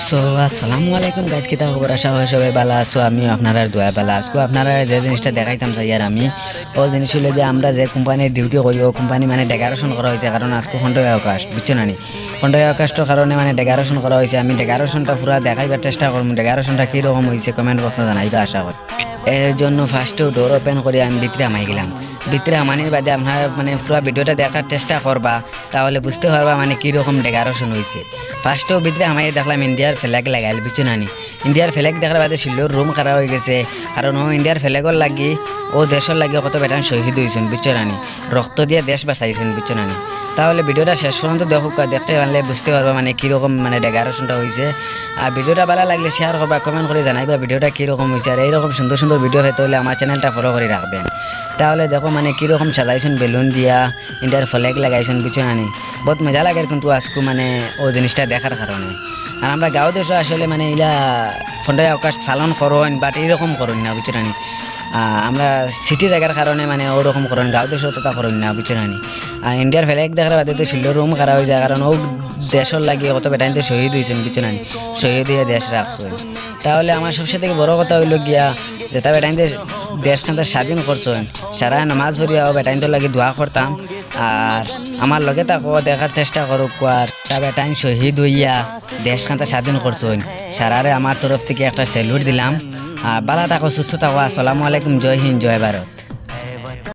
So আসসালামু আলাইকুম guys, কিতা খবর? আশা হয় সবাই ভালো আছো। আমিও আপনারা দোয়া ভালো আজকে আপনারা যে জিনিসটা দেখাইতাম চাই আর আমি ও জিনিস হলো যে আমরা যে কোম্পানির ডিউটি করি ও কোম্পানি মানে ডেকারেশন করা হয়েছে, কারণ আজকে খন্ডই অবকাশ বুঝছো না নি। খন্ডই অবকাশটার কারণে মানে ডেকারেশন করা হয়েছে। আমি ডেকারেশনটা পুরো দেখাইবার চেষ্টা করবো, ডেকারেশনটা কীরকম হয়েছে কমেন্ট বক্সে জানাইবা আশা করি। এর জন্য ফার্স্টেও ডোর ওপেন করে আমি ভিতরে আমাই গেলাম। ভিতরে আমানির বাদে আপনারা মানে পুরো ভিডিওটা দেখার চেষ্টা করবা, তাহলে বুঝতে পারবা মানে কীরকম ডেকারেশন হয়েছে। ফার্স্টেও ভিতরে আমাই দেখলাম ইন্ডিয়ার ফ্ল্যাগ লাগাইল বুঝছো না নি। ইন্ডিয়ার ফ্ল্যাগ দেখার বাদে শিল্লোর রুম খারাপ হয়ে গেছে, কারণ ও ইন্ডিয়ার ফ্ল্যাগর লাগি ও দেশের লাগি কত বেটান শহীদ হয়েছেন বুঝছো না নি, রক্ত দিয়ে দেশ বাঁচাইছেন বুঝছো না নি। তাহলে ভিডিওটা শেষ পর্যন্ত দেখুক, দেখতে পারলে বুঝতে পারবা মানে কীরকম মানে ডেকারেশনটা হয়েছে। আর ভিডিওটা ভালো লাগলে শেয়ার করবা, কমেন্ট করে জানাইবা ভিডিওটা কীরকম হয়েছে। আর এইরকম সুন্দর সুন্দর ভিডিও পেতে হলে আমার চ্যানেলটা ফলো করে রাখবেন। তাহলে দেখো মানে কীরকম সাজাইছেন, বেলুন দিয়া ইন্ডিয়ার ফ্ল্যাগ লাগাইছেন বুঝছো না নি। বহুত মজা লাগে কিন্তু আজকে মানে ও জিনিসটা দেখার কারণে। আর আমরা গাঁও দেশে আসলে মানে ইলা খন্ডই অবকাশ পালন করুন, বাট এইরকম করুন না বুঝছো না নি। আমরা সিটি জায়গার কারণে মানে ওরকম করুন, গাঁও দেশে তথা করুন না বুঝছো না নি। আর ইন্ডিয়ার ফ্ল্যাগ দেখার বাদে তো শিল্ড রুম খারাপ হয়ে যায়, কারণ ও দেশের লাগিয়ে কত বেটাইন তো শহীদ হয়েছেন বুঝছো না নি, শহীদ হয়ে দেশ রাখছেন। তাহলে আমার সবচেয়ে থেকে বড় কথা হইল গিয়া যেটা বেটাইন দেশখানটা স্বাধীন করছেন, সারা নামাজ হরিয়া বেটাইন তো লাগে দোয়া করতাম। আর আমার লগে তাকে দেখার চেষ্টা করুক, আর তা বেটাইন শহীদ হইয়া দেশখানটা স্বাধীন করছেন, সারারে আমার তরফ থেকে একটা স্যালুট দিলাম। আর বালা থাকো, সুস্থ থাকো। আসসালামু আলাইকুম, জয় হিন্দ, জয় ভারত।